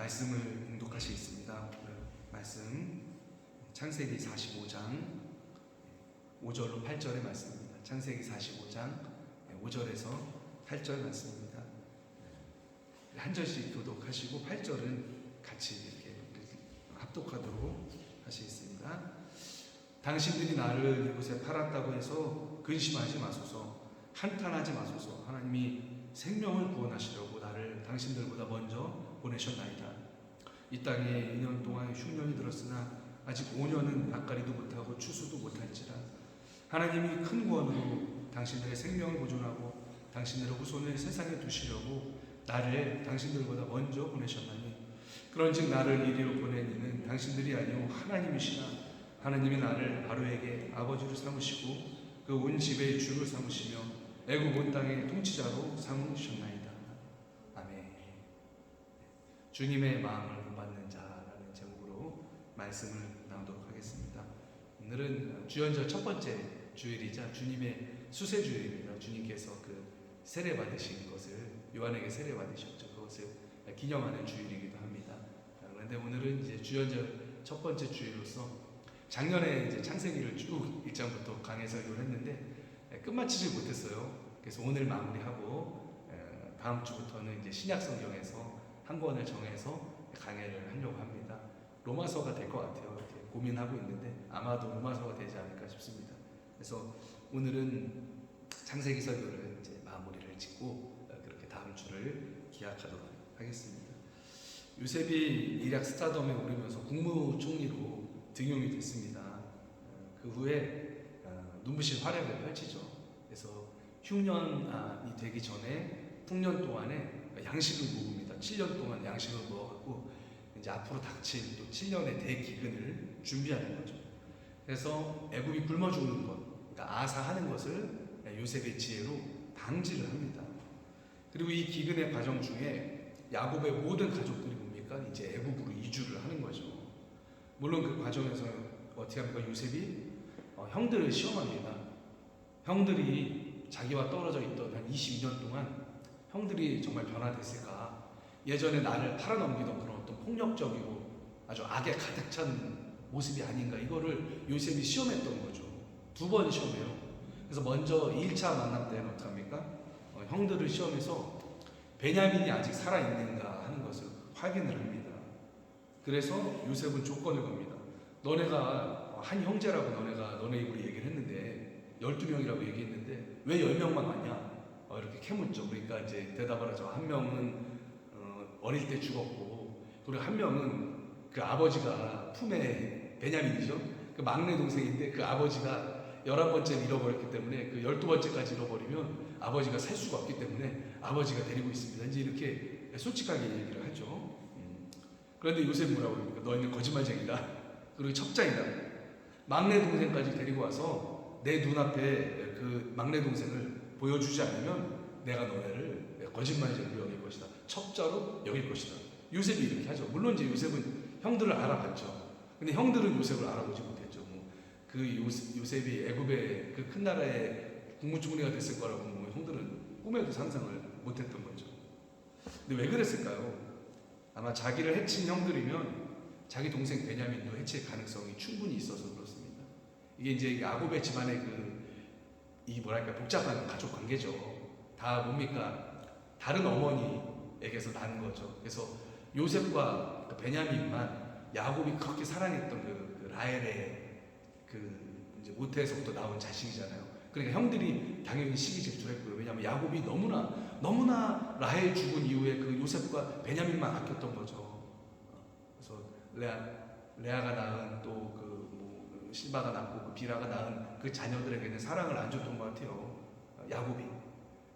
말씀을 봉독하시겠습니다. 말씀 창세기 45장 5절로 8절의 말씀입니다. 창세기 45장 5절에서 8절 말씀입니다. 한 절씩 교독하시고 8절은 같이 이렇게 합독하도록 하시겠습니다. 당신들이 나를 이곳에 팔았다고 해서 근심하지 마소서, 한탄하지 마소서. 하나님이 생명을 구원하시려고 나를 당신들보다 먼저 보내셨나이다. 이 땅에 2년 동안 흉년이 들었으나 아직 5년은 낯가리도 못하고 추수도 못할지라. 하나님이 큰 구원으로 당신들의 생명을 보존하고 당신들의 후손을 세상에 두시려고 나를 당신들보다 먼저 보내셨나니, 그런즉 나를 이리로 보낸 이는 당신들이 아니오 하나님이시라. 하나님이 나를 바로에게 아버지로 삼으시고 그 온 집의 주로 삼으시며 애굽 온 땅의 통치자로 삼으셨나이다. 아멘. 주님의 마음을 본받는 자라는 제목으로 말씀을 나누도록 하겠습니다. 오늘은 주연절 첫 번째 주일이자 주님의 수세 주일입니다. 주님께서 그 세례 받으신 것을, 요한에게 세례 받으셨죠. 그것을 기념하는 주일이기도 합니다. 그런데 오늘은 이제 주연절 첫 번째 주일로서 작년에 이제 창세기를 쭉 1장부터 강해 설교를 했는데 끝마치지 못했어요. 그래서 오늘 마무리하고 다음 주부터는 이제 신약 성경에서 한 권을 정해서 강해를 하려고 합니다. 로마서가 될 것 같아요. 이렇게 고민하고 있는데 아마도 로마서가 되지 않을까 싶습니다. 그래서 오늘은 창세기 설교를 이제 마무리를 짓고 그렇게 다음 주를 기약하도록 하겠습니다. 요셉이 이락 스타덤에 오르면서 국무총리로 등용이 됐습니다. 그 후에 눈부신 활약을 펼치죠. 그래서 흉년이 되기 전에 풍년 동안에 양식을 먹습니다. 7년 동안 양식을 먹어갖고 이제 앞으로 닥칠 또 7년의 대기근을 준비하는 거죠. 그래서 애굽이 굶어 죽는 것, 그러니까 아사하는 것을 요셉의 지혜로 방지를 합니다. 그리고 이 기근의 과정 중에 야곱의 모든 가족들이 뭡니까? 이제 애굽으로 이주를 하는 거죠. 물론 그 과정에서 어떻게 합니까? 요셉이 형들을 시험합니다. 형들이 자기와 떨어져 있던 한 22년 동안 형들이 정말 변화됐을까? 예전에 나를 팔아넘기던 그런 어떤 폭력적이고 아주 악에 가득 찬 모습이 아닌가? 이거를 요셉이 시험했던 거죠. 2번 시험해요. 그래서 먼저 1차 만남 때는 어떻게 합니까? 형들을 시험해서 베냐민이 아직 살아있는가 하는 것을 확인을 합니다. 그래서 요셉은 조건을 겁니다. 너네가 한 형제라고 너네 입으로 얘기를 했는데 12명이라고 얘기했는데 왜 10명만 왔냐? 이렇게 캐묻죠. 그러니까 이제 대답을 하죠. 한 명은 어릴 때 죽었고, 그리고 한 명은 그 아버지가 품에 베냐민이죠. 그 막내 동생인데 그 아버지가 11번째를 잃어버렸기 때문에 그 12번째까지 잃어버리면 아버지가 살 수가 없기 때문에 아버지가 데리고 있습니다. 이제 이렇게 솔직하게 얘기를 하죠. 그런데 요셉이 뭐라고 합니까? 너희는 거짓말쟁이다. 그리고 첩장이다. 막내 동생까지 데리고 와서 내 눈앞에 그 막내 동생을 보여주지 않으면 내가 너네를 거짓말쟁이로 여길 것이다. 첩자로 여길 것이다. 요셉이 이렇게 하죠. 물론 이제 요셉은 형들을 알아봤죠. 근데 형들은 요셉을 알아보지 못했죠. 그 요셉이 애굽의 그 큰 나라의 국무총리가 됐을 거라고 형들은 꿈에도 상상을 못했던 거죠. 근데 왜 그랬을까요? 아마 자기를 해친 형들이면 자기 동생 베냐민도 해칠 가능성이 충분히 있어서 그렇습니다. 이게 이제 야곱의 집안의 이 뭐랄까 복잡한 가족 관계죠. 다 뭡니까? 다른 어머니에게서 난 거죠. 그래서 요셉과 베냐민만 야곱이 그렇게 사랑했던 그 라헬의 그 이제 모태에서부터 나온 자식이잖아요. 그러니까 형들이 당연히 시기질투했고요. 왜냐하면 야곱이 너무나 라헬 죽은 이후에 그 요셉과 베냐민만 아꼈던 거죠. 그래서 레아가 낳은 또 실바가 낳고 그 비라가 낳은 그 자녀들에게는 사랑을 안 줬던 것 같아요. 야곱이.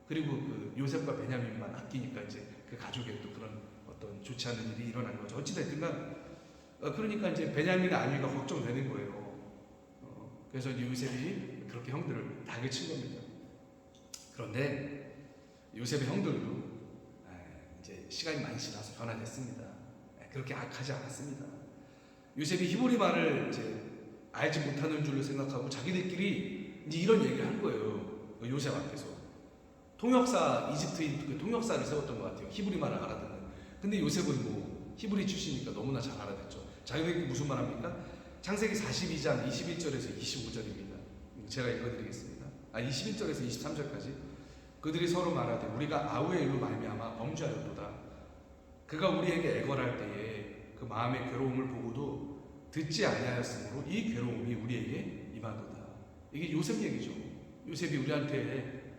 그리고 그 요셉과 베냐민만 아끼니까 이제 그 가족에 또 그런 어떤 좋지 않은 일이 일어난 거죠. 어찌됐든간 그러니까 이제 베냐민의 안위가 걱정되는 거예요. 그래서 요셉이 그렇게 형들을 다그친 겁니다. 그런데 요셉의 형들도 이제 시간이 많이 지나서 변화됐습니다. 그렇게 악하지 않았습니다. 요셉이 히브리 말을 이제 알지 못하는 줄로 생각하고 자기들끼리 이제 이런 얘기를 한 거예요. 요셉 앞에서. 통역사, 이집트인 그 통역사를 세웠던 것 같아요. 히브리 말을 알아듣는. 근데 요셉은 히브리 출신이니까 너무나 잘 알아듣죠. 자유인이 무슨 말합니까? 창세기 42장 21절에서 25절입니다. 제가 읽어드리겠습니다. 21절에서 23절까지. 그들이 서로 말하되 우리가 아우의 일로 말미암아 범죄하였도다. 그가 우리에게 애걸할 때에 그 마음의 괴로움을 보고도 듣지 아니하였으므로 이 괴로움이 우리에게 임하도다. 이게 요셉 얘기죠. 요셉이 우리한테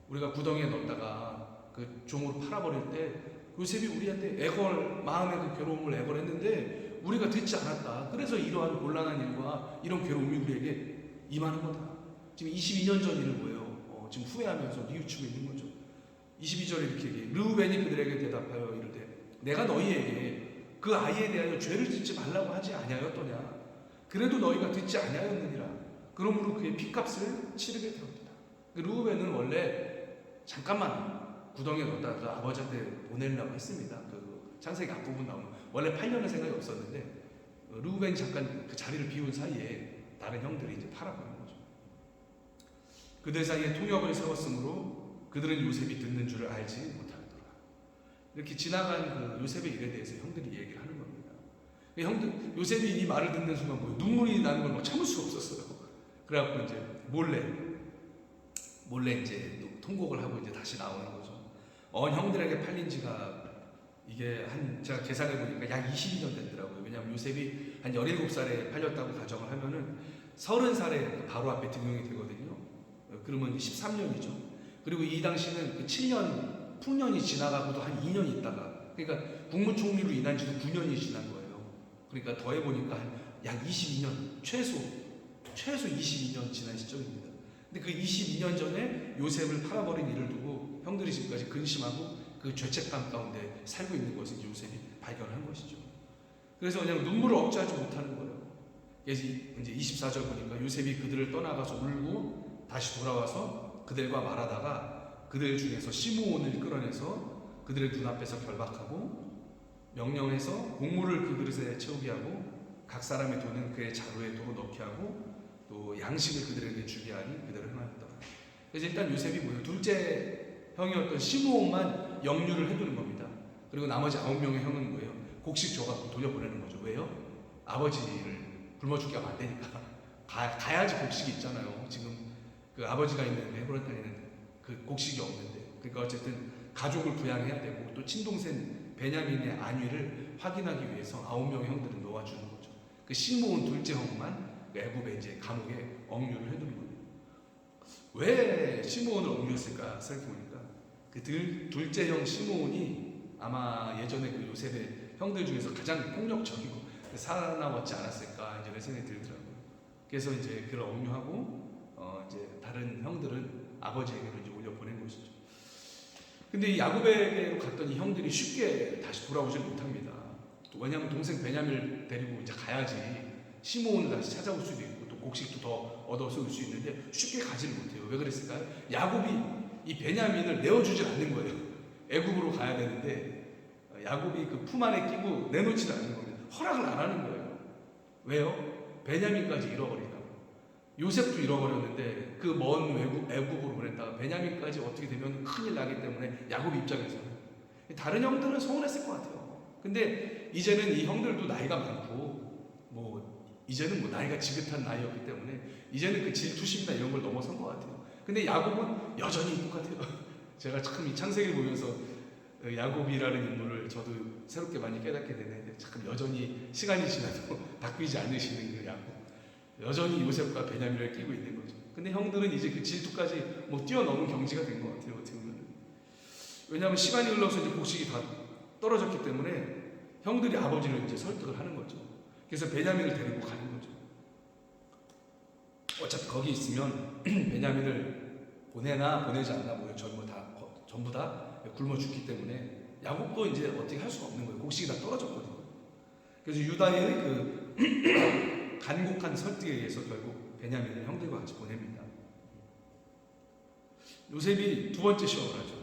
우리가 구덩이에 넣었다가 그 종으로 팔아버릴 때 요셉이 우리한테 마음의 그 괴로움을 애걸했는데 우리가 듣지 않았다. 그래서 이러한 곤란한 일과 이런 괴로움이 우리에게 임하는 거다. 지금 22년 전 일을 뭐예요? 지금 후회하면서 뉘우치고 있는 거죠. 22절에 이렇게 얘기해. 르우벤이 그들에게 대답하여 이르되 내가 너희에게 그 아이에 대하여 죄를 짓지 말라고 하지 아니하였더냐. 그래도 너희가 듣지 아니하였느니라. 그러므로 그의 핏값을 치르게 되었다. 르우벤은 원래 잠깐만 구덩이에 넣었다가 아버지한테 보내려고 했습니다. 그 창세기 앞부분 나오는 원래 8년의 생각이 없었는데 르우벤이 잠깐 그 자리를 비운 사이에 다른 형들이 이제 팔아버린 거죠. 그들 사이에 통역을 세웠으므로 그들은 요셉이 듣는 줄을 알지 못하더라. 이렇게 지나간 그 요셉의 일에 대해서 형들이 얘기를 하는 겁니다. 형들 요셉이 이 말을 듣는 순간 뭐 눈물이 나는 걸 막 참을 수가 없었어요. 그래갖고 이제 몰래 이제 통곡을 하고 이제 다시 나오는 거죠. 형들에게 팔린 지가 이게 제가 계산해 보니까 약 22년 됐더라고요. 왜냐하면 요셉이 한 17살에 팔렸다고 가정을 하면은 30살에 바로 앞에 등용이 되거든요. 그러면 13년이죠. 그리고 이 당시는 그 7년 풍년이 지나가고도 한 2년 있다가, 그러니까 국무총리로 인한 지도 9년이 지난 거예요. 그러니까 더해 보니까 약 22년, 최소 22년 지난 시점입니다. 근데 그 22년 전에 요셉을 팔아버린 일을 두고 형들이 지금까지 근심하고 그 죄책감 가운데 살고 있는 것을 요셉이 발견한 것이죠. 그래서 그냥 눈물을 억제하지 못하는 거예요. 그래서 이제 24절 보니까 요셉이 그들을 떠나가서 울고 다시 돌아와서 그들과 말하다가 그들 중에서 시므온을 끌어내서 그들의 눈앞에서 결박하고 명령해서 곡물을 그 그릇에 채우게 하고 각 사람의 돈은 그의 자루에 도로 넣게 하고 또 양식을 그들에게 주게 하니 그들을 행하였다. 그래서 일단 요셉이 뭐예요? 둘째 형이었던 시므온만 영유를 해두는 겁니다. 그리고 나머지 9명의 형은 뭐예요? 곡식 줘갖고 돌려보내는 거죠. 왜요? 아버지를 굶어 죽게 하면 안 되니까. 가야지 곡식이 있잖아요. 지금 그 아버지가 있는 헤브론 땅에는 그 곡식이 없는데. 그러니까 어쨌든 가족을 부양해야 되고 또 친동생 베냐민의 안위를 확인하기 위해서 9명의 형들을 놓아주는 거죠. 그 시므온 둘째 형만 애굽에 이제 감옥에 억류를 해두는 겁니다. 왜 시므온을 억류했을까 생각해보니까 그 둘째 형 시므온이 아마 예전에 그 요셉의 형들 중에서 가장 폭력적이고 살아남았지 않았을까 이제 생각이 들더라고요. 그래서 이제 그를 억류하고 이제 다른 형들은 아버지에게로 이제 올려 보낸 것이죠. 근데 이 야곱에게로 갔던 이 형들이 쉽게 다시 돌아오질 못합니다. 또 왜냐하면 동생 베냐민을 데리고 이제 가야지 시므온을 다시 찾아올 수도 있고 또 곡식도 더 얻어서 올 수 있는데 쉽게 가지를 못해요. 왜 그랬을까요? 야곱이 이 베냐민을 내어주질 않는 거예요. 애굽으로 가야 되는데 야곱이 그 품 안에 끼고 내놓지도 않는 겁니다. 허락을 안 하는 거예요. 왜요? 베냐민까지 잃어버리라고. 요셉도 잃어버렸는데 그 먼 애굽으로 보냈다가 베냐민까지 어떻게 되면 큰일 나기 때문에 야곱 입장에서는 다른 형들은 서운했을 것 같아요. 근데 이제는 이 형들도 나이가 많고 이제는 나이가 지긋한 나이였기 때문에 이제는 그 질투심이나 이런 걸 넘어선 것 같아요. 근데 야곱은 여전히 똑같아요. 제가 참 이 창세기를 보면서 야곱이라는 인물을 저도 새롭게 많이 깨닫게 되는데 참 여전히 시간이 지나도 바뀌지 않으시는 그 야곱. 여전히 요셉과 베냐민을 끼고 있는 거죠. 근데 형들은 이제 그 질투까지 뛰어넘은 경지가 된 것 같아요. 어떻게 보면. 왜냐하면 시간이 흘러서 이제 곡식이 다 떨어졌기 때문에 형들이 아버지를 이제 설득을 하는 거죠. 그래서 베냐민을 데리고 가는 거죠. 어차피 거기 있으면 베냐민을 보내나 보내지 않나 전부 다 굶어 죽기 때문에 야곱도 이제 어떻게 할 수가 없는 거예요. 곡식이 다 떨어졌거든요. 그래서 유다의 그 간곡한 설득에 의해서 결국 베냐민을 형들과 같이 보냅니다. 요셉이 두 번째 시험을 하죠.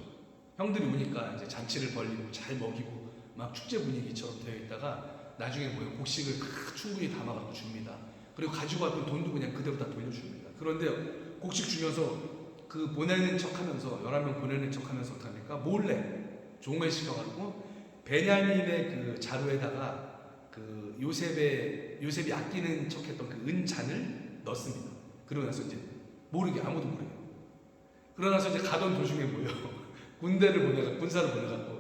형들이 오니까 이제 잔치를 벌리고 잘 먹이고 막 축제 분위기처럼 되어 있다가 나중에 곡식을 충분히 담아가지고 줍니다. 그리고 가지고 왔던 돈도 그냥 그대로 다 돌려줍니다. 그런데 곡식 주면서 보내는 척하면서 11명 보내는 척하면서 어떡합니까? 몰래 종을 시켜가지고 베냐민의 그 자루에다가 그 요셉이 아끼는 척했던 그 은잔을 넣습니다. 그러고 나서 이제 모르게 아무도 모르게. 그러고 나서 이제 가던 도중에 뭐요? 군사를 보내갖고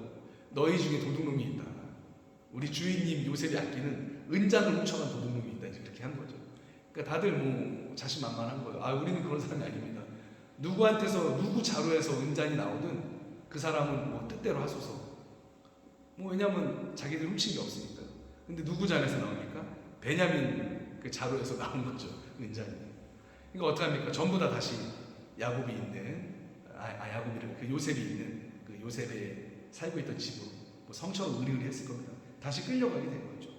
너희 중에 도둑놈이 있다. 우리 주인님 요셉이 아끼는 은잔을 훔쳐간 도둑놈이 있다. 이제 그렇게 한 거죠. 그러니까 다들 뭐 자신만만한 거예요. 아, 우리는 그런 사람이 아닙니다. 누구 자루에서 은잔이 나오든 그 사람은 뭐 뜻대로 하소서. 뭐 왜냐면 자기들 훔친 게 없으니까. 근데 누구 잔에서 나오니까 베냐민 그 자루에서 나온 거죠. 은잔이. 그러니까 어떡합니까? 전부 다 다시 야곱이 있는 야곱이를 그 요셉이 있는 그 요셉에 살고 있던 집으로 뭐 성처럼 의리의리했을 겁니다. 다시 끌려가게 된 거죠.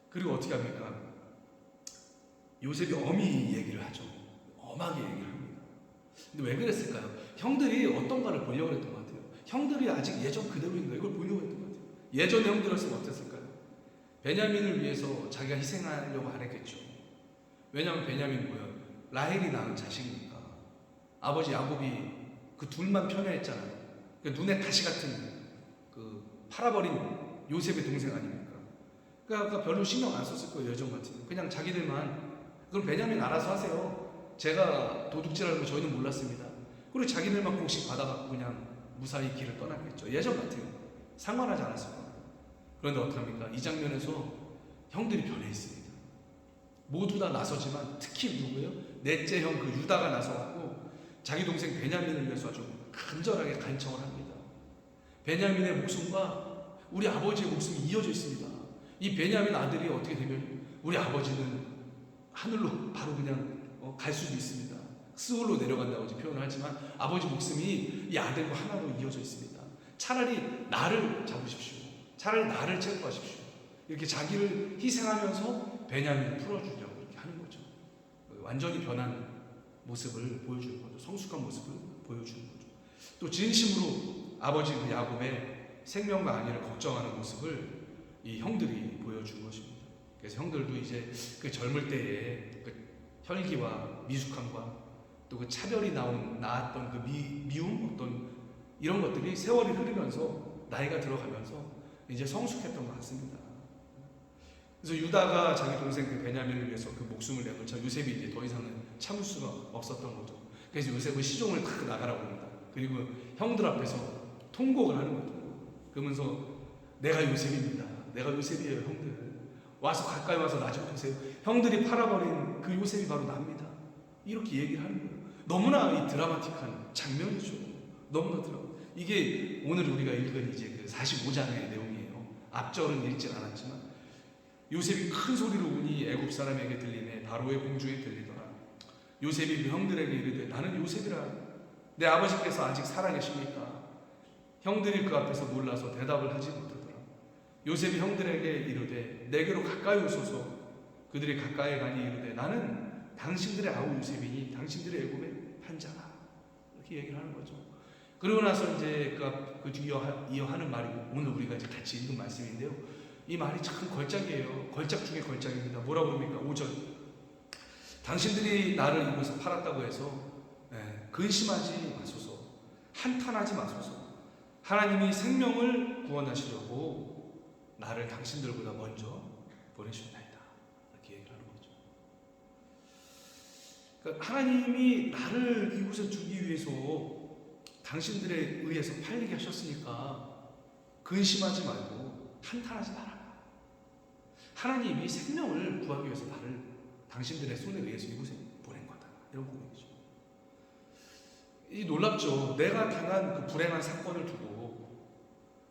그리고 어떻게 합니까? 요셉이 엄히 얘기를 하죠. 엄하게 얘기를 합니다. 근데 왜 그랬을까요? 형들이 어떤가를 보려고 했던 것 같아요. 형들이 아직 예전 그대로인가 이걸 보려고 했던 것 같아요. 예전에 형들이었으면 어땠을까요? 베냐민을 위해서 자기가 희생하려고 안 했겠죠. 왜냐하면 베냐민이 뭐예요? 라헬이 낳은 자식이니까. 아버지 야곱이 그 둘만 편애했잖아요. 그러니까 눈에 가시 같은 그 팔아버린 요셉의 동생 아닙니까? 그러니까 별로 신경 안 썼을 거예요. 예전 같으면 그냥 자기들만 그럼 베냐민 알아서 하세요. 제가 도둑질하는 거 저희는 몰랐습니다. 그리고 자기들만 공식 받아갖고 그냥 무사히 길을 떠났겠죠. 예전 같아요. 상관하지 않았을 거예요. 그런데 어떡합니까? 이 장면에서 형들이 변해 있습니다. 모두 다 나서지만 특히 누구예요? 넷째 형 그 유다가 나서갖고 자기 동생 베냐민을 위해서 아주 간절하게 간청을 합니다. 베냐민의 목숨과 우리 아버지의 목숨이 이어져 있습니다. 이 베냐민 아들이 어떻게 되면 우리 아버지는 하늘로 바로 그냥 갈 수도 있습니다. 스올로 내려간다고 표현을 하지만 아버지 목숨이 이 아들과 하나로 이어져 있습니다. 차라리 나를 잡으십시오. 차라리 나를 체포하십시오. 이렇게 자기를 희생하면서 베냐민을 풀어주려고 이렇게 하는 거죠. 완전히 변한 모습을 보여주는 거죠. 성숙한 모습을 보여주는 거죠. 또 진심으로 아버지 그 야곱의 생명과 안위를 걱정하는 모습을 이 형들이 보여준 것입니다. 그래서 형들도 이제 그 젊을 때의 그 혈기와 미숙함과 또 그 차별이 나왔던 그 미움 어떤 이런 것들이 세월이 흐르면서 나이가 들어가면서 이제 성숙했던 것 같습니다. 그래서 유다가 자기 동생 그 베냐민을 위해서 그 목숨을 내놓자 요셉이 이제 더 이상은 참을 수가 없었던 거죠. 그래서 요셉은 시종을 탁 나가라고 합니다. 그리고 형들 앞에서 통곡을 하는 거죠. 그러면서 내가 요셉입니다. 내가 요셉이에요, 형들. 와서 가까이 와서 나 좀 보세요. 형들이 팔아버린 그 요셉이 바로 납니다. 이렇게 얘기를 하는 거예요. 너무나 이 드라마틱한 장면이죠. 너무나 이게 오늘 우리가 읽은 이제 그 45장의 내용이에요. 앞절은 읽질 않았지만 요셉이 큰 소리로 우니 애굽 사람에게 들리네 바로의 공중에 들리더라. 요셉이 그 형들에게 이르되 나는 요셉이라. 내 아버지께서 아직 살아계십니까? 형들이 그 앞에서 놀라서 대답을 하지 못하더라. 요셉이 형들에게 이르되 내게로 가까이 오소서. 그들이 가까이 가니 이르되 나는 당신들의 아우 요셉이니 당신들의 애굽의 판자라. 이렇게 얘기를 하는 거죠. 그러고 나서 이제 그 이어하는 말이 오늘 우리가 이제 같이 읽은 말씀인데요. 이 말이 참 걸작이에요. 걸작 중에 걸작입니다. 뭐라고 그럽니까? 5절. 당신들이 나를 이곳에 팔았다고 해서 근심하지 마소서. 한탄하지 마소서. 하나님이 생명을 구원하시려고 나를 당신들보다 먼저 보내셨나이다. 이렇게 얘기를 하는 거죠. 그러니까 하나님이 나를 이곳에 두기 위해서 당신들에 의해서 팔리게 하셨으니까 근심하지 말고 한탄하지 마라. 하나님이 생명을 구하기 위해서 나를 당신들의 손에 의해서 이곳에 보낸 거다. 이런 부분이죠. 이 놀랍죠. 내가 당한 그 불행한 사건을 두고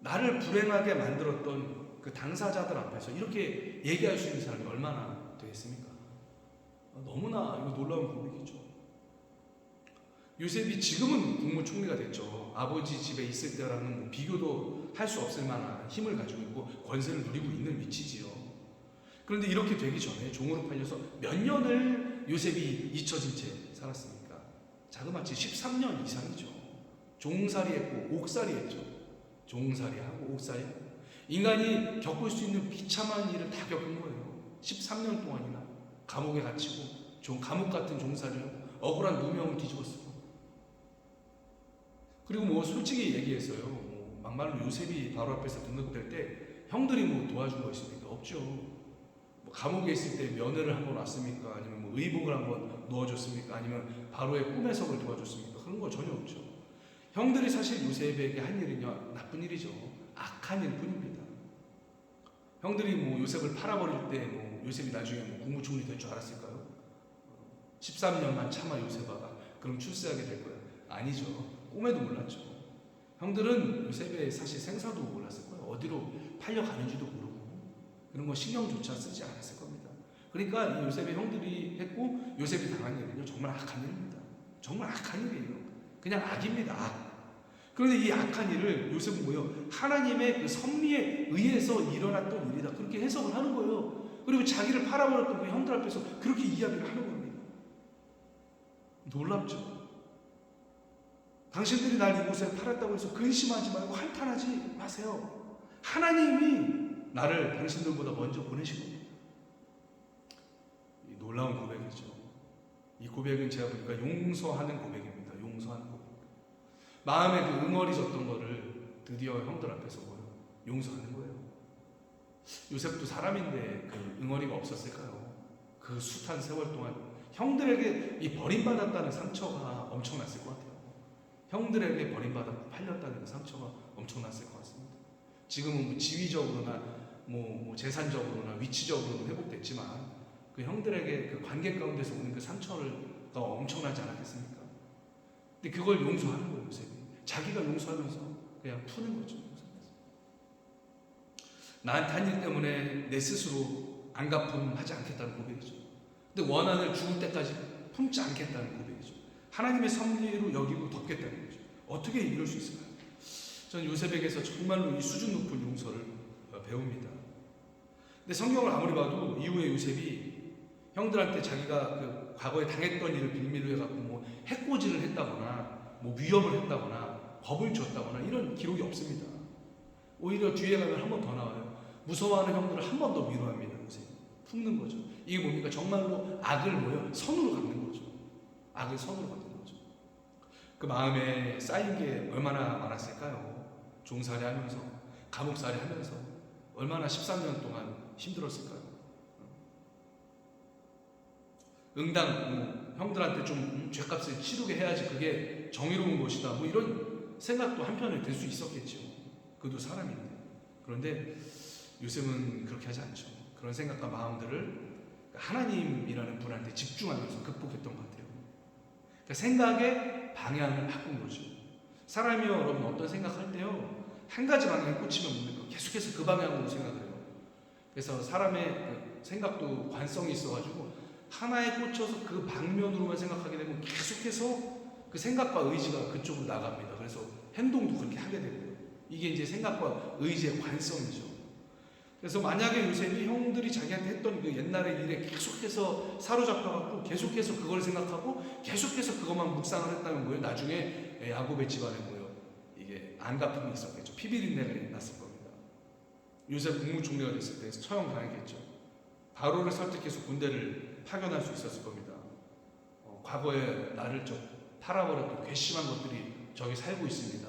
나를 불행하게 만들었던 그 당사자들 앞에서 이렇게 얘기할 수 있는 사람이 얼마나 되겠습니까? 너무나 이거 놀라운 고백이죠. 요셉이 지금은 국무총리가 됐죠. 아버지 집에 있을 때랑은 뭐 비교도 할 수 없을 만한 힘을 가지고 있고 권세를 누리고 있는 위치지요. 그런데 이렇게 되기 전에 종으로 팔려서 몇 년을 요셉이 잊혀진 채 살았습니까? 자그마치 13년 이상이죠. 종살이 했고 옥살이 했죠. 종살이하고 옥살이. 인간이 겪을 수 있는 비참한 일을 다 겪은 거예요. 13년 동안이나 감옥에 갇히고 감옥 같은 종살이요. 억울한 누명을 뒤집어 쓰고. 그리고 뭐 솔직히 얘기해서요. 막말로 요셉이 바로 앞에서 등극될 때 형들이 뭐 도와준 거 있습니까? 없죠. 뭐 감옥에 있을 때 면회를 한번 왔습니까? 아니면 뭐 의복을 한번 넣어줬습니까? 아니면 바로의 꿈해석을 도와줬습니까? 그런 거 전혀 없죠. 형들이 사실 요셉에게 한 일은요, 나쁜 일이죠. 악한 일 뿐입니다. 형들이 뭐 요셉을 팔아버릴 때 뭐 요셉이 나중에 뭐 국무총리 될 줄 알았을까요? 13년만 참아 요셉아, 그럼 출세하게 될 거야. 아니죠. 꿈에도 몰랐죠. 형들은 요셉의 사실 생사도 몰랐을 거예요. 어디로 팔려가는지도 모르고 그런 거 신경조차 쓰지 않았을 겁니다. 그러니까 이 요셉의 형들이 했고 요셉이 당한 일은요, 정말 악한 일입니다. 정말 악한 일이에요. 그냥 악입니다. 악. 그런데 이 악한 일을 요셉은 뭐예요? 하나님의 그 섭리에 의해서 일어났던 일이다. 그렇게 해석을 하는 거예요. 그리고 자기를 팔아버렸던 그 형들 앞에서 그렇게 이야기를 하는 겁니다. 놀랍죠? 당신들이 날 이곳에 팔았다고 해서 근심하지 말고 한탄하지 마세요. 하나님이 나를 당신들보다 먼저 보내신 겁니다. 이 놀라운 고백이죠. 이 고백은 제가 보니까 용서하는 고백입니다. 용서하는 고백. 마음에 그 응어리졌던 거를 드디어 형들 앞에서 뭐요? 용서하는 거예요. 요셉도 사람인데 그 응어리가 없었을까요? 그 숱한 세월 동안 형들에게 이 버림받았다는 상처가 엄청났을 것 같아요. 형들에게 버림받아 팔렸다는 그 상처가 엄청났을 것 같습니다. 지금은 뭐 지위적으로나 뭐 재산적으로나 위치적으로는 회복됐지만 그 형들에게 그 관계 가운데서 오는 그 상처가 엄청나지 않았겠습니까? 근데 그걸 용서하는 거예요, 요셉이. 자기가 용서하면서 그냥 푸는 거죠. 나한테 한 일 때문에 내 스스로 안갚음하지 않겠다는 고백이죠. 근데 원한을 죽을 때까지 품지 않겠다는 고백이죠. 하나님의 섭리로 여기고 덮겠다는 거죠. 어떻게 이럴 수 있을까요? 저는 요셉에게서 정말로 이 수준 높은 용서를 배웁니다. 근데 성경을 아무리 봐도 이후에 요셉이 형들한테 자기가 그 과거에 당했던 일을 빌미로 해갖고 뭐 해코지를 했다거나 뭐 위협을 했다거나 겁을 줬다거나 이런 기록이 없습니다. 오히려 뒤에 가면 한 번 더 나와요. 무서워하는 형들을 한 번 더 위로합니다. 요셉이 품는 거죠. 이게 뭡니까? 정말로 악을 뭐요? 선으로 갚는 거죠. 악을 선으로 갚는 거죠. 그 마음에 쌓인 게 얼마나 많았을까요? 종살이 하면서, 감옥살이 하면서 얼마나 13년 동안 힘들었을까요? 응당 뭐, 형들한테 좀 죄값을 치르게 해야지 그게 정의로운 것이다. 뭐 이런 생각도 한편에 들 수 있었겠죠. 그도 사람인데. 그런데 요셉은 그렇게 하지 않죠. 그런 생각과 마음들을 하나님이라는 분한테 집중하면서 극복했던 것 같아요. 그러니까 생각의 방향을 바꾼 거죠. 사람이 여러분 어떤 생각할 때요, 한 가지 방향에 꽂히면 뭡니까? 계속해서 그 방향으로 생각을 해요. 그래서 사람의 그 생각도 관성이 있어가지고 하나에 꽂혀서 그 방면으로만 생각하게 되면 계속해서 그 생각과 의지가 그쪽으로 나갑니다. 그래서 행동도 그렇게 하게 되고요. 이게 이제 생각과 의지의 관성이죠. 그래서 만약에 요셉이 형들이 자기한테 했던 그 옛날의 일에 계속해서 사로잡혀갖고 계속해서 그걸 생각하고 계속해서 그것만 묵상을 했다면 뭐예요? 나중에 야곱의 집안에 뭐예요? 이게 안갚음이 있었겠죠. 피비린내가 났을 겁니다. 요셉 국무총리가 됐을 때 처형당했겠죠. 바로를 설득해서 군대를 파견할 수 있었을 겁니다. 과거에 나를 팔아버렸던 괘씸한 것들이 저기 살고 있습니다.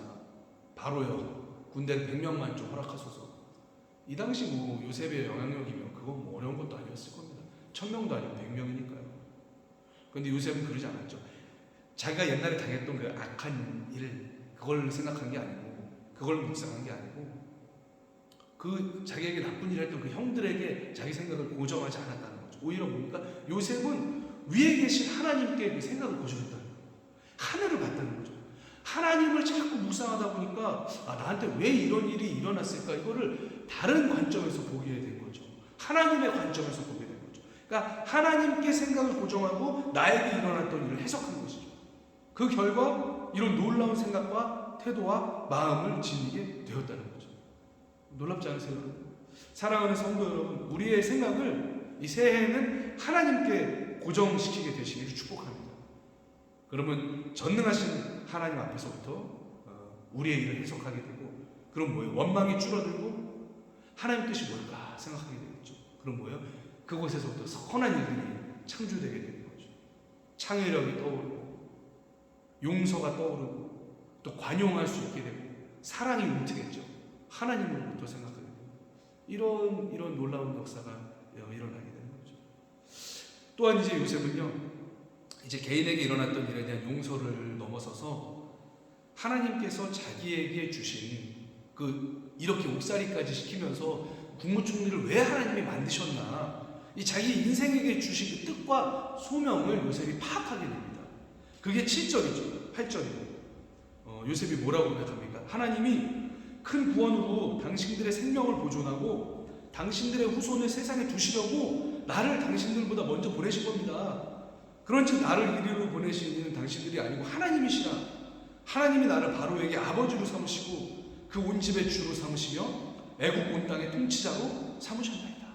바로요. 군대를 100명만 좀 허락하소서. 이 당시 뭐 요셉의 영향력이면 그건 뭐 어려운 것도 아니었을 겁니다. 1000명도 아니고 100명이니까요. 그런데 요셉은 그러지 않았죠. 자기가 옛날에 당했던 그 악한 일, 그걸 생각한 게 아니고, 그걸 묵상한 게 아니고, 그 자기에게 나쁜 일을 했던 그 형들에게 자기 생각을 고정하지 않았다는 거죠. 오히려 뭡니까? 요셉은 위에 계신 하나님께 그 생각을 고정했다는 거예요. 하늘을 봤다는 거죠. 하나님을 자꾸 묵상하다 보니까 나한테 왜 이런 일이 일어났을까? 이거를 다른 관점에서 보게 된 거죠. 하나님의 관점에서 보게 된 거죠. 그러니까 하나님께 생각을 고정하고 나에게 일어났던 일을 해석한 것이죠. 그 결과 이런 놀라운 생각과 태도와 마음을 지니게 되었다는 거죠. 놀랍지 않으세요, 여러분? 사랑하는 성도 여러분, 우리의 생각을 이 새해에는 하나님께 고정시키게 되시기를 축복합니다. 그러면 전능하신 하나님 앞에서부터 우리의 일을 해석하게 되고, 그럼 뭐예요? 원망이 줄어들고 하나님 뜻이 뭘까 생각하게 되겠죠. 그럼 뭐예요? 그곳에서부터 선한 일들이 창조되게 되는 거죠. 창의력이 떠오르고 용서가 떠오르고 또 관용할 수 있게 되고 사랑이 움트겠죠. 하나님으로부터 생각하게 되고 이런 놀라운 역사가 일어나게 되는 거죠. 또한 이제 요셉은요, 이제 개인에게 일어났던 일에 대한 용서를 넘어서서 하나님께서 자기에게 주신 이렇게 옥살이까지 시키면서 국무총리를 왜 하나님이 만드셨나, 이 자기 인생에게 주신 그 뜻과 소명을 요셉이 파악하게 됩니다. 그게 7절이죠. 8절이고 요셉이 뭐라고 고백합니까? 하나님이 큰 구원으로 당신들의 생명을 보존하고 당신들의 후손을 세상에 두시려고 나를 당신들보다 먼저 보내신 겁니다. 그런즉 나를 이리로 보내시는 당신들이 아니고 하나님이시라. 하나님이 나를 바로에게 아버지로 삼으시고 그 온 집의 주로 삼으시며 애국 온 땅의 통치자로 삼으셨나이다.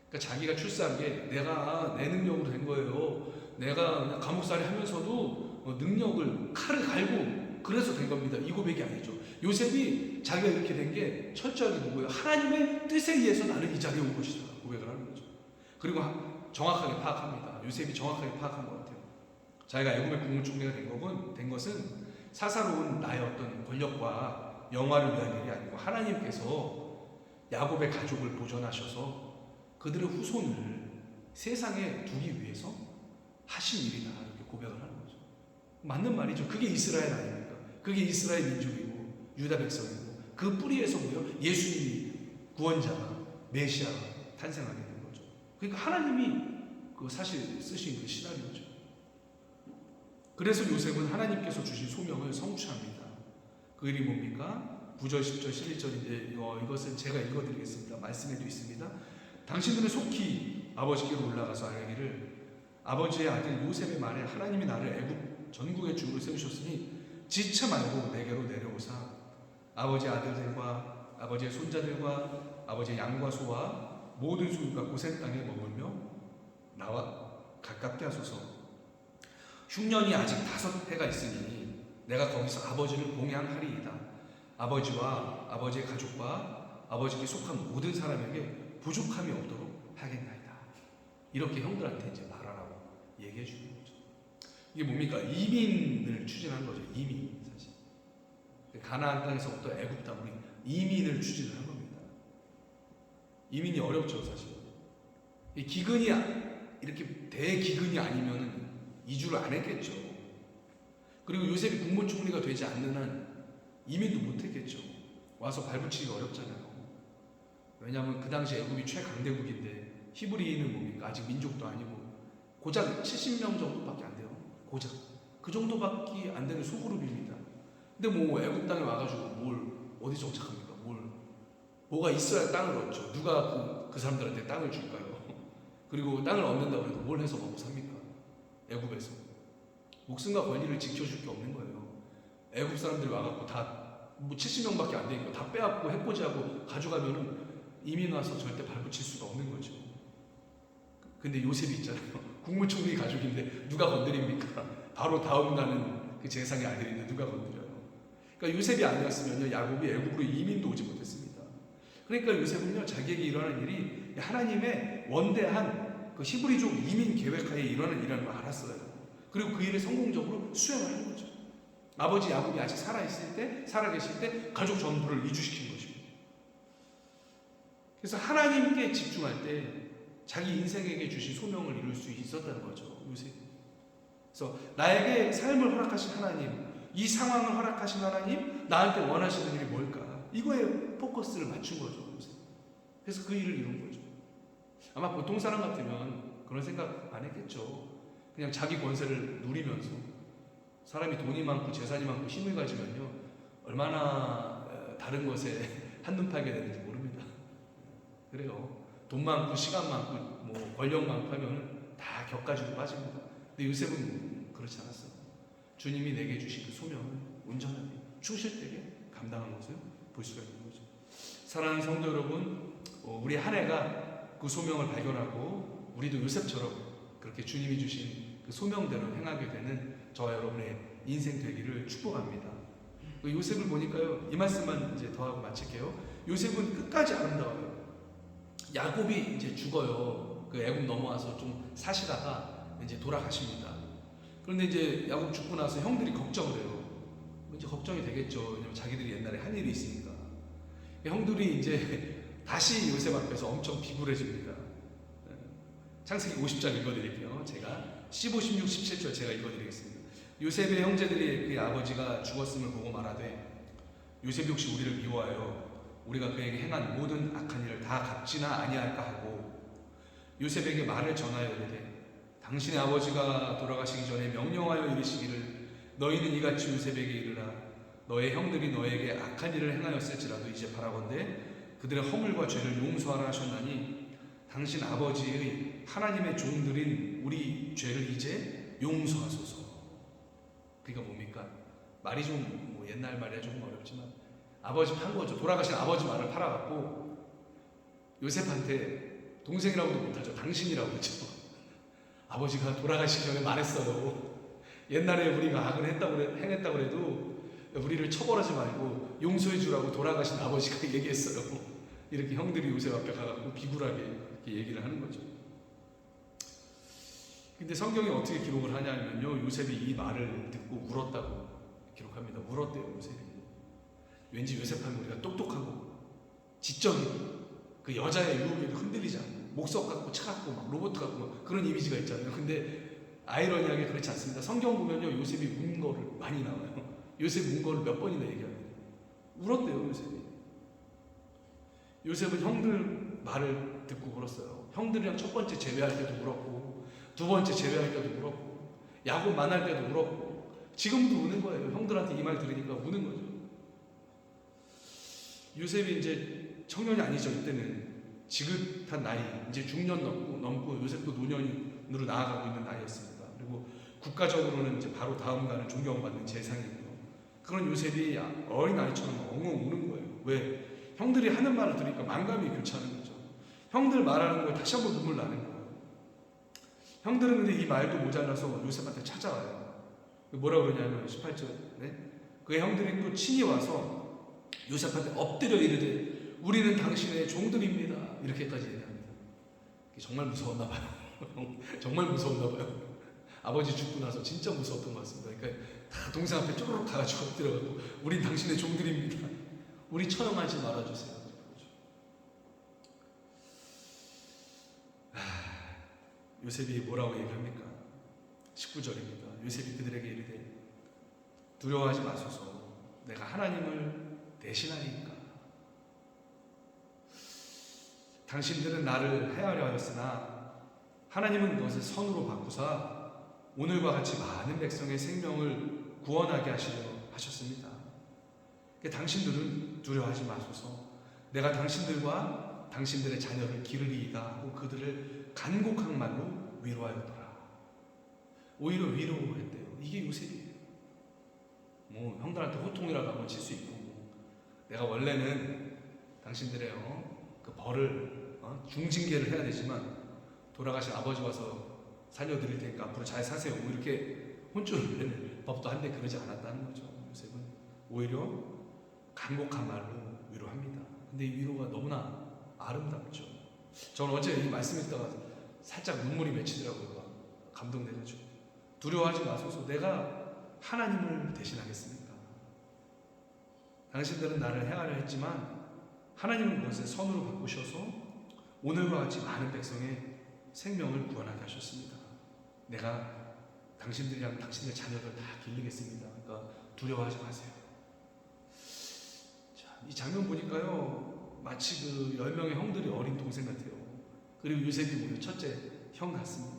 그러니까 자기가 출세한 게 내가 내 능력으로 된 거예요. 내가 그냥 감옥살이 하면서도 능력을 칼을 갈고 그래서 된 겁니다. 이 고백이 아니죠. 요셉이 자기가 이렇게 된 게 철저하게 누구예요? 하나님의 뜻에 의해서 나는 이 자리에 온 것이다 고백을 하는 거죠. 그리고 정확하게 파악합니다. 요셉이 정확하게 파악한 것 같아요. 자기가 애굽의 국무총리가 된 것은 사사로운 나의 어떤 권력과 영화를 위한 일이 아니고 하나님께서 야곱의 가족을 보존하셔서 그들의 후손을 세상에 두기 위해서 하신 일이다 이렇게 고백을 하는 거죠. 맞는 말이죠. 그게 이스라엘 아닙니까? 그게 이스라엘 민족이고 유다 백성이고 그 뿌리에서 뭐요? 예수님이 구원자가 메시아가 탄생하게 된 거죠. 그러니까 하나님이 사실 쓰신 그 시나리오죠. 그래서 요셉은 하나님께서 주신 소명을 성취합니다. 그 일이 뭡니까? 9절, 10절, 11절인데 이것은 제가 읽어드리겠습니다. 말씀에도 있습니다. 당신들은 속히 아버지께로 올라가서 아뢰기를 아버지의 아들 요셉의 말에 하나님이 나를 애굽 전국의 주로 세우셨으니 지체 말고 내게로 내려오사 아버지의 아들들과 아버지의 손자들과 아버지의 양과 소와 모든 소유가 고센 땅에 머물며 나와 가깝게 하소서. 흉년이 아직 5해가 있으니 내가 거기서 아버지를 봉양하리이다. 아버지와 아버지의 가족과 아버지께 속한 모든 사람에게 부족함이 없도록 하겠나이다. 이렇게 형들한테 이제 말하라고 얘기해 주는 거죠. 이게 뭡니까? 이민을 추진한 거죠. 이민 사실. 가나안 땅에서부터 애굽 땅으로 이민을 추진을 한 겁니다. 이민이 어렵죠 사실. 이 기근이 이렇게 대기근이 아니면은 이주를 안 했겠죠. 그리고 요셉이 국무총리가 되지 않는 한 이민도 못 했겠죠. 와서 발붙이기가 어렵잖아요. 왜냐하면 그 당시 애굽이 최강대국인데 히브리인은 뭡니까? 아직 민족도 아니고 고작 70명 정도밖에 안 돼요. 고작 그 정도밖에 안 되는 소그룹입니다. 근데 뭐 애굽 땅에 와가지고 뭘 어디 정착합니까? 뭐가 있어야 땅을 얻죠. 누가 그 사람들한테 땅을 줄까요? 그리고 땅을 얻는다고 해도 뭘 해서 먹고 삽니까? 애굽에서 목숨과 권리를 지켜줄 게 없는 거예요. 애굽 사람들이 와갖고 다 뭐 70명밖에 안 되니까 다 빼앗고 해코지하고 가져가면은 이민 와서 절대 발붙일 수가 없는 거죠. 근데 요셉이 있잖아요. 국무총리 가족인데 누가 건드립니까? 바로 다음 나는 그 제사장의 아들인데 누가 건드려요? 그러니까 요셉이 아니었으면요 야곱이 애굽으로 이민도 오지 못했습니다. 그러니까 요셉은요 자기에게 일어난 일이 하나님의 원대한 그 히브리족 이민 계획하에 일어난 일이라는 걸 알았어요. 그리고 그 일을 성공적으로 수행을 한 거죠. 아버지 야곱이 아직 살아계실 때 가족 전부를 이주시킨 것입니다. 그래서 하나님께 집중할 때 자기 인생에게 주신 소명을 이룰 수 있었다는 거죠. 요셉. 그래서 나에게 삶을 허락하신 하나님, 이 상황을 허락하신 하나님, 나한테 원하시는 일이 뭘까? 이거에 포커스를 맞춘 거죠. 요셉. 그래서 그 일을 이룬 거죠. 아마 보통 사람 같으면 그런 생각 안 했겠죠. 그냥 자기 권세를 누리면서 사람이 돈이 많고 재산이 많고 힘을 가지면요 얼마나 다른 것에 한눈 팔게 되는지 모릅니다. 그래요. 돈 많고 시간 많고 뭐 권력 많고 하면 다 격가지고 빠집니다. 근데 요셉은 그렇지 않았어요. 주님이 내게 주신 그 소명을 온전하게 충실되게 감당한 것을 볼 수가 있는 거죠. 사랑하는 성도 여러분, 우리 한 해가 그 소명을 발견하고 우리도 요셉처럼 그렇게 주님이 주신 그 소명대로 행하게 되는 저와 여러분의 인생 되기를 축복합니다. 요셉을 보니까요, 이 말씀만 이제 더하고 마칠게요. 요셉은 끝까지 아름다워요. 야곱이 이제 죽어요. 그 애굽 넘어와서 좀 사시다가 이제 돌아가십니다. 그런데 이제 야곱 죽고 나서 형들이 걱정을 해요. 이제 걱정이 되겠죠. 왜냐면 자기들이 옛날에 한 일이 있으니까. 형들이 이제 다시 요셉 앞에서 엄청 비굴해집니다. 창세기 50장 읽어드릴게요. 제가 15, 16, 17절 제가 읽어드리겠습니다. 요셉의 형제들이 그의 아버지가 죽었음을 보고 말하되 요셉이 혹시 우리를 미워하여 우리가 그에게 행한 모든 악한 일을 다 갚지나 아니할까 하고 요셉에게 말을 전하여 이르되 당신의 아버지가 돌아가시기 전에 명령하여 이르시기를 너희는 이같이 요셉에게 이르라 너의 형들이 너에게 악한 일을 행하였을지라도 이제 바라건대 그들의 허물과 죄를 용서하라 하셨나니 당신 아버지의 하나님의 종들인 우리 죄를 이제 용서하소서. 그러니까 뭡니까? 말이 좀 뭐 옛날 말이야 조금 어렵지만 아버지 판 거죠. 돌아가신 아버지 말을 팔아갖고 요셉한테 동생이라고도 못하죠. 당신이라고 그러죠. 아버지가 돌아가시기 전에 말했어요. 옛날에 우리가 악을 행했다고 해도 우리를 처벌하지 말고 용서해 주라고 돌아가신 아버지가 얘기했어요. 이렇게 형들이 요셉 앞에 가갖고 비굴하게 이렇게 얘기를 하는 거죠. 근데 성경이 어떻게 기록을 하냐면요. 요셉이 이 말을 듣고 울었다고 기록합니다. 울었대요, 요셉이. 왠지 요셉 하면 우리가 똑똑하고 지적이고 그 여자의 유혹에도 흔들리지 않고 목석 같고 차갑고 막 로봇 같고 막 그런 이미지가 있잖아요. 근데 아이러니하게 그렇지 않습니다. 성경 보면요. 요셉이 운 거를 많이 나와요. 요셉이 운 거를 몇 번이나 얘기합니다. 울었대요, 요셉이. 요셉은 형들 말을 듣고 울었어요. 형들이랑 첫 번째 재회할 때도 울었고 두 번째 재회할 때도 울었고 야곱 만날 때도 울었고 지금도 우는 거예요. 형들한테 이 말 들으니까 우는 거죠. 요셉이 이제 청년이 아니죠. 이때는 지긋한 나이, 이제 중년 넘고 요셉도 노년으로 나아가고 있는 나이였습니다. 그리고 국가적으로는 이제 바로 다음 가는 존경받는 재상이고요. 그런 요셉이 어린 아이처럼 엉엉 우는 거예요. 왜? 형들이 하는 말을 들으니까 만감이 교차하는 거죠. 형들 말하는 거에 다시 한번 눈물 나는 거예요. 형들은 근데 이 말도 모자라서 요셉한테 찾아와요. 뭐라고 그러냐면 18절 그의 형들이 또 친히 와서 요셉한테 엎드려 이르되 우리는 당신의 종들입니다. 이렇게까지 얘기합니다. 정말 무서웠나 봐요. 정말 무서웠나 봐요. 아버지 죽고 나서 진짜 무서웠던 것 같습니다. 그러니까 다 동생 앞에 쪼르륵 가가지고 엎드려가지고 우린 당신의 종들입니다. 우리 처형하지 말아주세요. 요셉이 뭐라고 얘기합니까? 19절입니다. 요셉이 그들에게 이르되 두려워하지 마소서 내가 하나님을 대신하니까 당신들은 나를 해하려 하였으나 하나님은 그것을 선으로 바꾸사 오늘과 같이 많은 백성의 생명을 구원하게 하시려 하셨습니다. 당신들은 두려워하지 마소서 내가 당신들과 당신들의 자녀를 기르리이다 하고 그들을 간곡한 말로 위로하였더라. 오히려 위로했대요. 이게 요셉이에요. 뭐 형들한테 호통이라도 한번 칠 수 있고 내가 원래는 당신들의 그 벌을 중징계를 해야 되지만 돌아가신 아버지 와서 살려드릴 테니까 앞으로 잘 사세요. 뭐 이렇게 혼쭐을 내는 법도 한데 그러지 않았다는 거죠. 요셉은 오히려 간곡한 말로 위로합니다. 근데 이 위로가 너무나 아름답죠. 저는 어제 이 말씀 읽다가 살짝 눈물이 맺히더라고요. 감동돼가지고 두려워하지 마소서 내가 하나님을 대신하겠습니다. 당신들은 나를 해하려 했지만 하나님은 그것을 선으로 바꾸셔서 오늘과 같이 많은 백성의 생명을 구원하게 하셨습니다. 내가 당신들이랑 당신의 자녀를 다 기르겠습니다. 그러니까 두려워하지 마세요. 자, 이 장면 보니까요 마치 그 10명의 형들이 어린 동생 같아요. 그리고 요셉이 오히려 첫째 형 같습니다.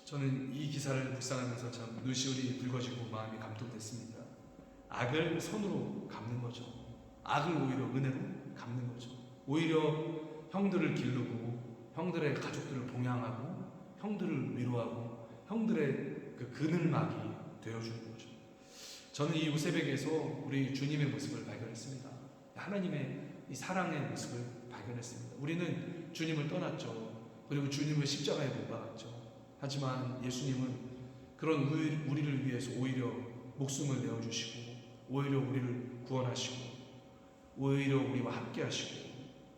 저는 이 기사를 묵상하면서 참 눈시울이 붉어지고 마음이 감동됐습니다. 악을 선으로 갚는 거죠. 악을 오히려 은혜로 갚는 거죠. 오히려 형들을 기르고 형들의 가족들을 봉양하고 형들을 위로하고 형들의 그 그늘막이 되어주는 거죠. 저는 이 요셉에게서 우리 주님의 모습을 발견했습니다. 하나님의 이 사랑의 모습을 발견했습니다. 우리는 주님을 떠났죠. 그리고 주님을 십자가에 못 박았죠. 하지만 예수님은 그런 우리를 위해서 오히려 목숨을 내어주시고 오히려 우리를 구원하시고 오히려 우리와 함께 하시고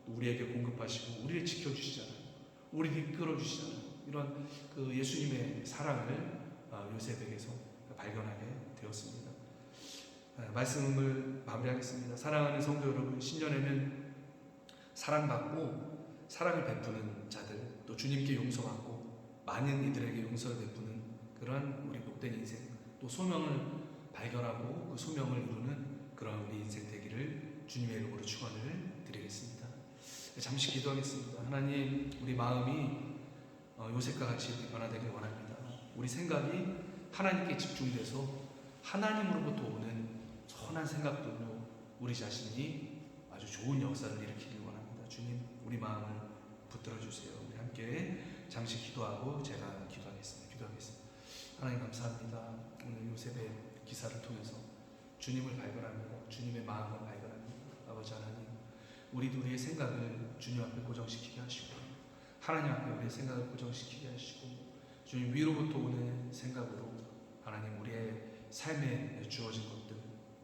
우리에게 공급하시고 우리를 지켜주시잖아요. 우리를 이끌어주시잖아요. 이런 그 예수님의 사랑을 요셉에게서 발견하게 되었습니다. 말씀을 마무리하겠습니다. 사랑하는 성도 여러분, 신년에는 사랑받고 사랑을 베푸는 자들, 또 주님께 용서받고 많은 이들에게 용서를 베푸는 그러한 우리 복된 인생, 또 소명을 발견하고 그 소명을 이루는 그러한 우리 인생 되기를 주님의 이름으로 축원을 드리겠습니다. 잠시 기도하겠습니다. 하나님, 우리 마음이 요셉과 같이 이렇게 변화되길 원합니다. 우리 생각이 하나님께 집중돼서 하나님으로부터 오는 선한 생각들로 우리 자신이 아주 좋은 역사를 일으키길 원합니다. 주님, 우리 마음을 붙들어 주세요. 우리 함께 잠시 기도하고 제가 기도하겠습니다. 하나님 감사합니다. 오늘 요셉의 기사를 통해서 주님을 발견합니다. 주님의 마음을 발견합니다. 아버지 하나님, 우리도 우리의 생각을 주님 앞에 고정시키게 하시고 하나님 앞에 우리의 생각을 고정시키게 하시고 주님 위로부터 오는 생각으로 하나님 우리의 삶에 주어진 것들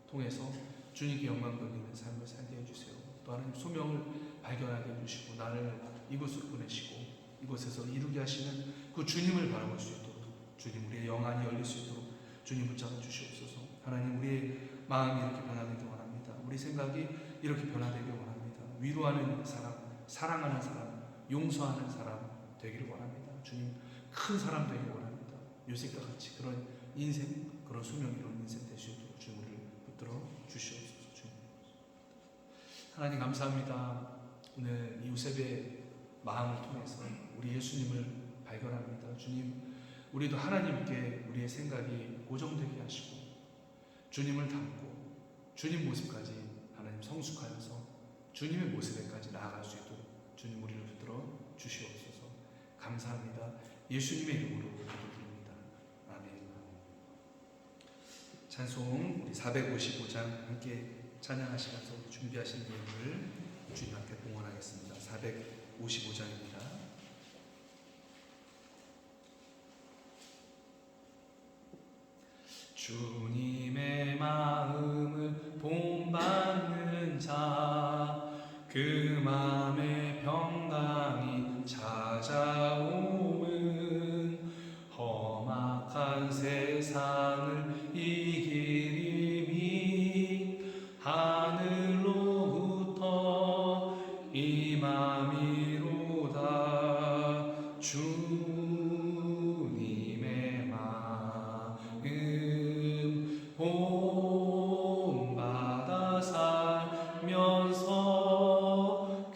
통해서 주님께 영광 돌리는 삶을 살게 해주세요. 또 하나님 소명을 발견하게 해주시고 나를 이곳으로 보내시고 이곳에서 이루게 하시는 그 주님을 바라볼 수 있도록 주님 우리의 영안이 열릴 수 있도록 주님 붙잡아 주시옵소서. 하나님 우리의 마음이 이렇게 변화되길 원합니다. 우리 생각이 이렇게 변화되길 원합니다. 위로하는 사람, 사랑하는 사람, 용서하는 사람 되기를 원합니다. 주님 큰 사람 되기를 원합니다. 요셉과 같이 그런 인생, 그런 소명 이루는 인생 될 수 있도록 주님 우리를 붙들어 주시옵소서. 주님 하나님 감사합니다. 오늘 이 요셉의 마음을 통해서 우리 예수님을 발견합니다. 주님 우리도 하나님께 우리의 생각이 고정되게 하시고 주님을 닮고 주님 모습까지 하나님 성숙하여서 주님의 모습에까지 나아갈 수 있도록 주님 우리를 붙들어 주시옵소서. 감사합니다. 예수님의 이름으로 기도드립니다. 아멘. 찬송 우리 455장 함께 찬양하시면서 준비하신 예물을 주님 앞에 봉헌하겠습니다. 455장입니다. 주님의 마음을 본받는 자, 그 마음에 평강이 찾아오는 험악한 세상을 이길 힘이 하늘로부터 임함이로다. 주님의 마음 본받아 살면서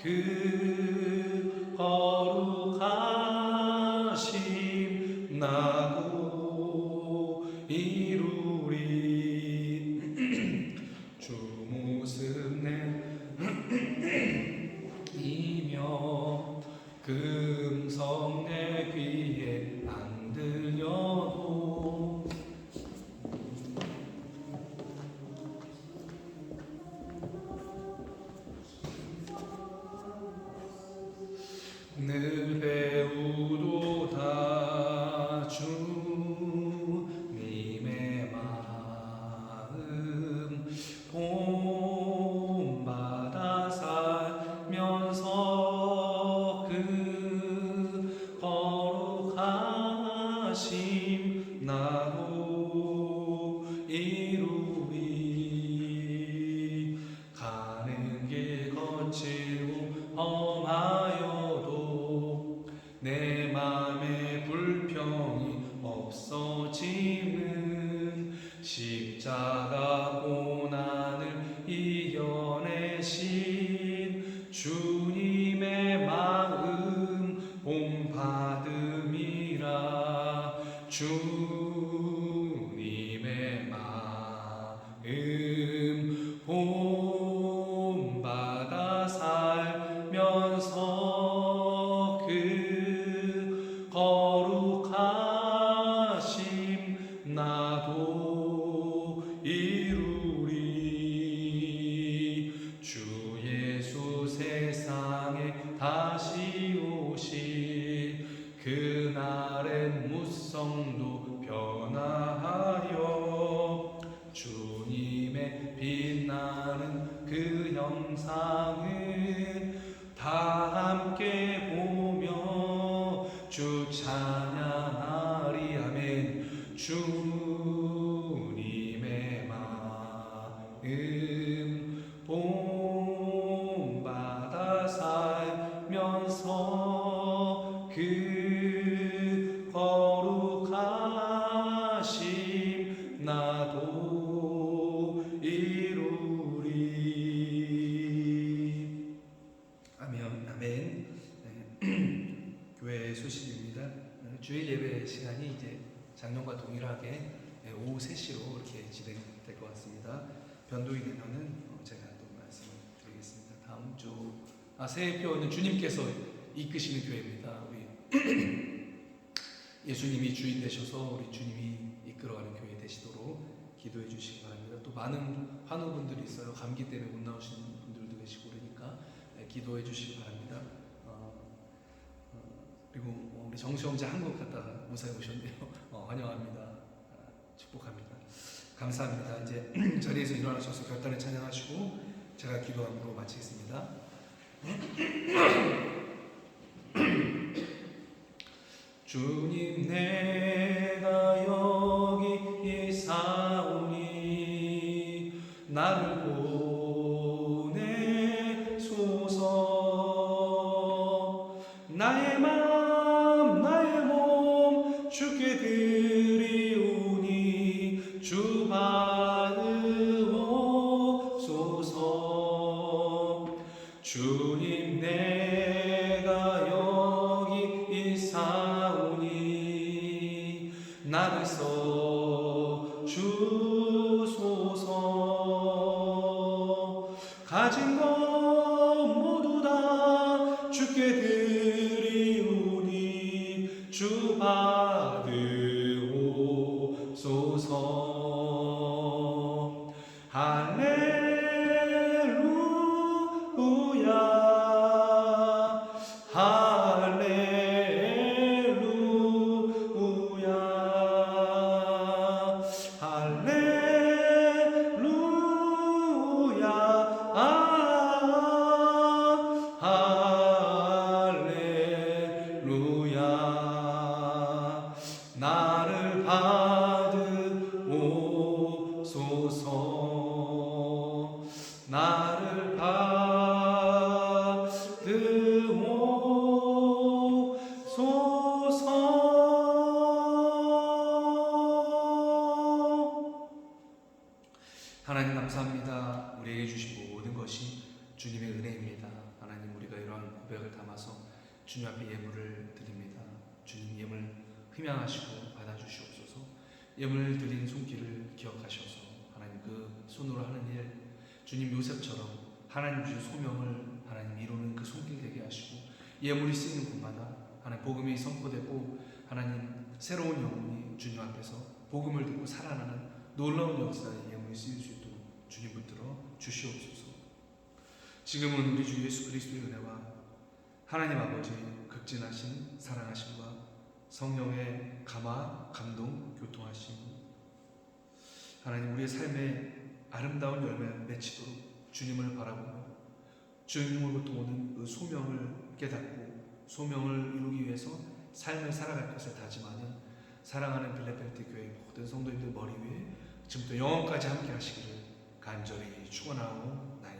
그 거룩하심 나도 이루리. 주 모습 내이며 금성 내 귀에 안 들려도 늘 배우도다. 주님의 마음 본받아 살면서 그 거룩하심 나도 이루리. 가는 길 거칠고 험하여도 내 맘에 불평이 없어지는 십자가 고난을 이겨내신 주님의 마음 본받음이라. 주님의 마음 본받아 살면서 그 거룩하심 나도 이루리. 주 예수 세상에 다시 오실 그날엔 무성도 변화하여 주님의 빛나는 그 영상을 다 함께 보며 주 찬양하리. 아멘. 주 나도 이루리. 아멘. 아멘. 네. 교회 소식입니다. 주일 예배 시간이 이제 작년과 동일하게 오후 3시로 이렇게 진행될 것 같습니다. 변동이 되면은 제가 또 말씀을 드리겠습니다. 다음 주 새해표는 주님께서 이끄시는 교회입니다. 우리 예수님이 주인 되셔서 우리 주님이 이끌어가는 교회 되시도록 기도해 주시기 바랍니다. 또 많은 환우분들이 있어요. 감기 때문에 못 나오시는 분들도 계시고 그러니까 기도해 주시기 바랍니다. 그리고 우리 정수영제 한국 갔다가 무사히 오셨네요. 환영합니다. 축복합니다. 감사합니다. 이제 자리에서 일어나셔서 별단을 찬양하시고 제가 기도함으로 마치겠습니다. 주님 내가 여기 있사오니 나를 보내소서. 나의 맘 나의 몸 주께 드리오니 주 받으옵소서. 주님 내가 여기 있사오니 나를 써 주소서. 가진 것 모두 다 주께 드리오니 주 받으옵소서. 할렐루야 할렐루야 할렐루야 할렐루야. 나를 받으옵소서. 나를 받으옵소서. 하나님 감사합니다. 우리에게 주신 모든 것이 주님의 은혜입니다. 하나님 우리가 이러한 고백을 담아서 주님 앞에 예물을 드립니다. 주님 예물 흠양하시고 받아주시옵소서. 예물 드린 손길을 기억하셔서 하나님 그 손으로 하는 일 주님 요셉처럼 하나님 주신 소명을 하나님 이루는 그 손길 되게 하시고 예물이 쓰이는 곳마다 하나님 복음이 선포되고 하나님 새로운 영혼이 주님 앞에서 복음을 듣고 살아나는 놀라운 역사의 예물이 쓰일 수 있도록 주님 붙들어 주시옵소서. 지금은 우리 주 예수 그리스도의 은혜와 하나님 아버지의 극진하신 사랑하심과 성령의 감화, 감동, 교통하심 하나님 우리의 삶에 아름다운 열매를 맺히도록 주님을 바라보며 주님으로부터 오는 그 소명을 깨닫고 소명을 이루기 위해서 삶을 살아갈 것을 다짐하는 사랑하는 빌레벨트 교회 모든 성도님들 머리 위에 지금부터 영원까지 함께 하시기를 간절히 축원하옵나이다.